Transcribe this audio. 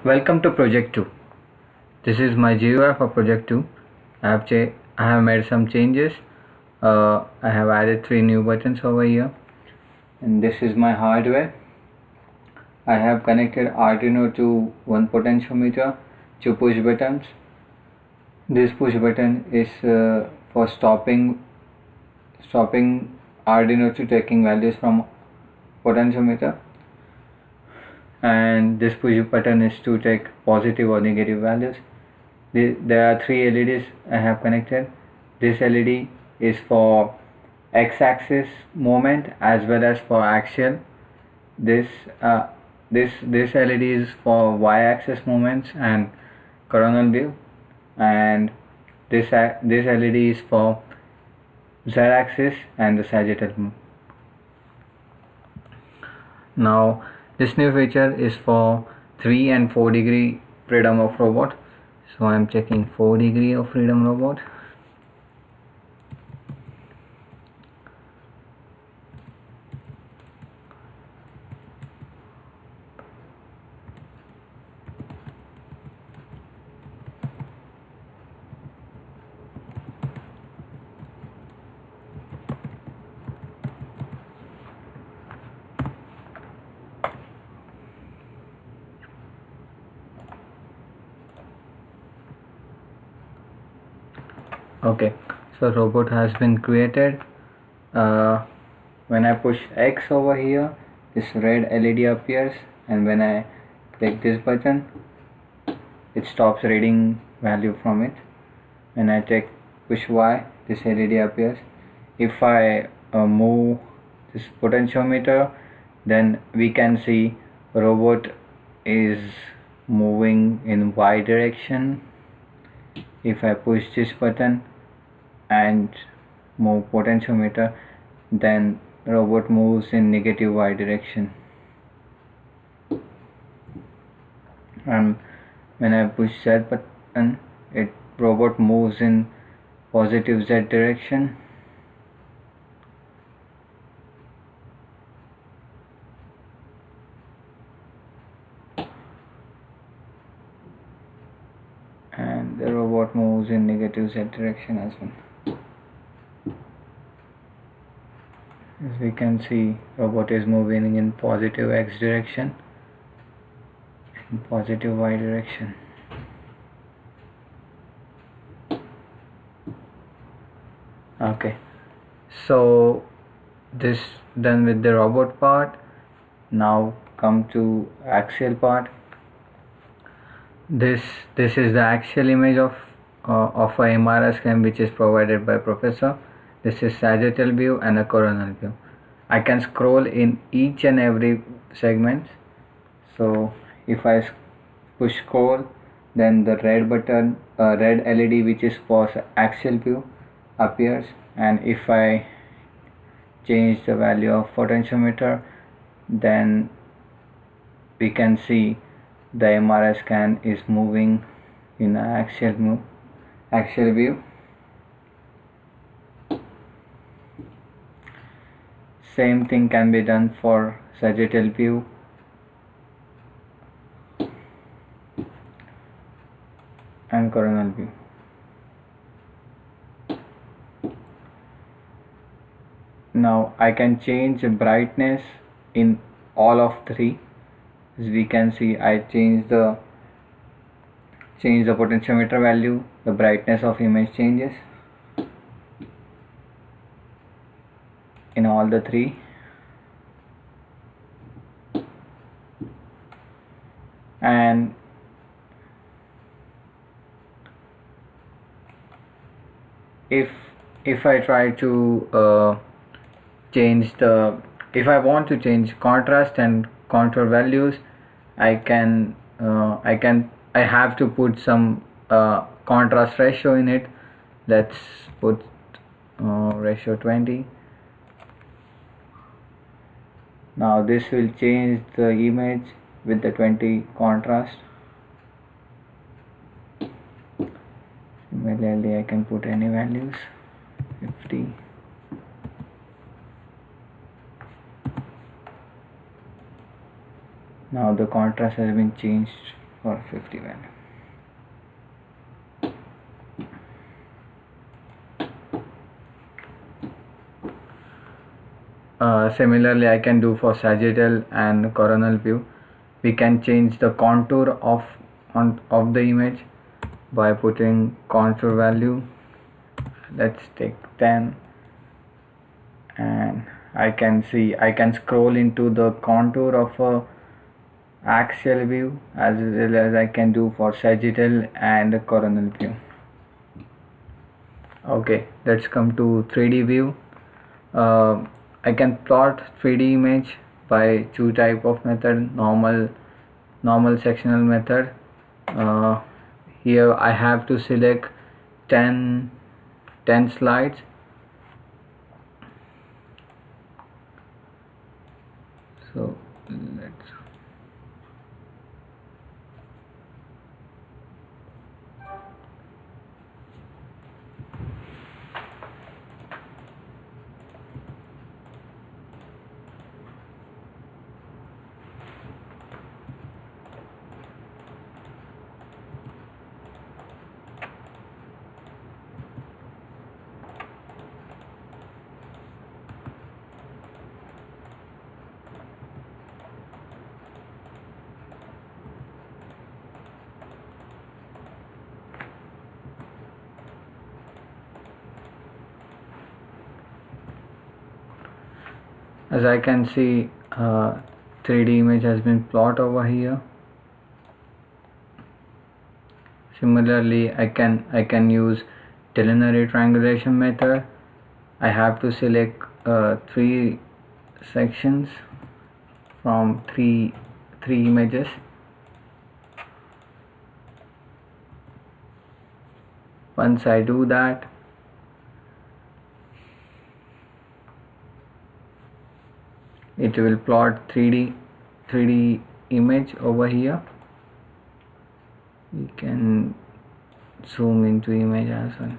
Welcome to Project 2. This is my GUI for Project 2. I have made some changes. I have added 3 new buttons over here. And this is my hardware. I have connected Arduino to one potentiometer, 2 push buttons. This push button is for stopping Arduino to taking values from potentiometer, and this push button is to take positive or negative values. There are 3 LEDs I have connected. This LED is for x-axis movement as well as for axial. This LED is for y-axis movements and coronal view, and this LED is for z-axis and the sagittal view. Now this new feature is for 3 and 4 degree freedom of robot. So I am checking 4 degree of freedom robot. Okay, so robot has been created. When I push X over here, this red LED appears, and when I click this button, it stops reading value from it. When I push Y, this LED appears. If I move this potentiometer, then we can see robot is moving in Y direction. If I push this button and move potentiometer, then robot moves in negative Y direction. And when I push Z button, robot moves in positive Z direction. And the robot moves in negative Z direction as well. As we can see, robot is moving in positive X direction and positive Y direction. Okay, so this done with the robot part. Now come to axial part. This is the axial image of a MRI scan which is provided by professor. This is sagittal view and a coronal view. I can scroll in each and every segment. So if I push scroll, then the red LED which is for axial view appears, and if I change the value of potentiometer, then we can see the MRI scan is moving in axial view. Same thing can be done for sagittal view. And coronal view. Now I can change the brightness in all of 3. As we can see, I change the potentiometer value, the brightness of image changes in all the 3. And if I try to if I want to change contrast and contour values, I have to put some contrast ratio in it. Let's put ratio 20. Now this will change the image with the 20 contrast. Similarly, I can put any values, 50. Now the contrast has been changed for 50 value. Similarly, I can do for sagittal and coronal view. We can change the contour of the image by putting contour value. Let's take 10, and I can scroll into the contour of a axial view as well as I can do for sagittal and coronal view. Okay, let's come to 3D view. I can plot 3D image by two type of method: normal sectional method. Here I have to select 10 slides. So let's as I can see, 3D image has been plotted over here. Similarly, I can use ternary triangulation method. I have to select 3 sections from three images. Once I do that, it will plot 3D image over here. We can zoom into image as well.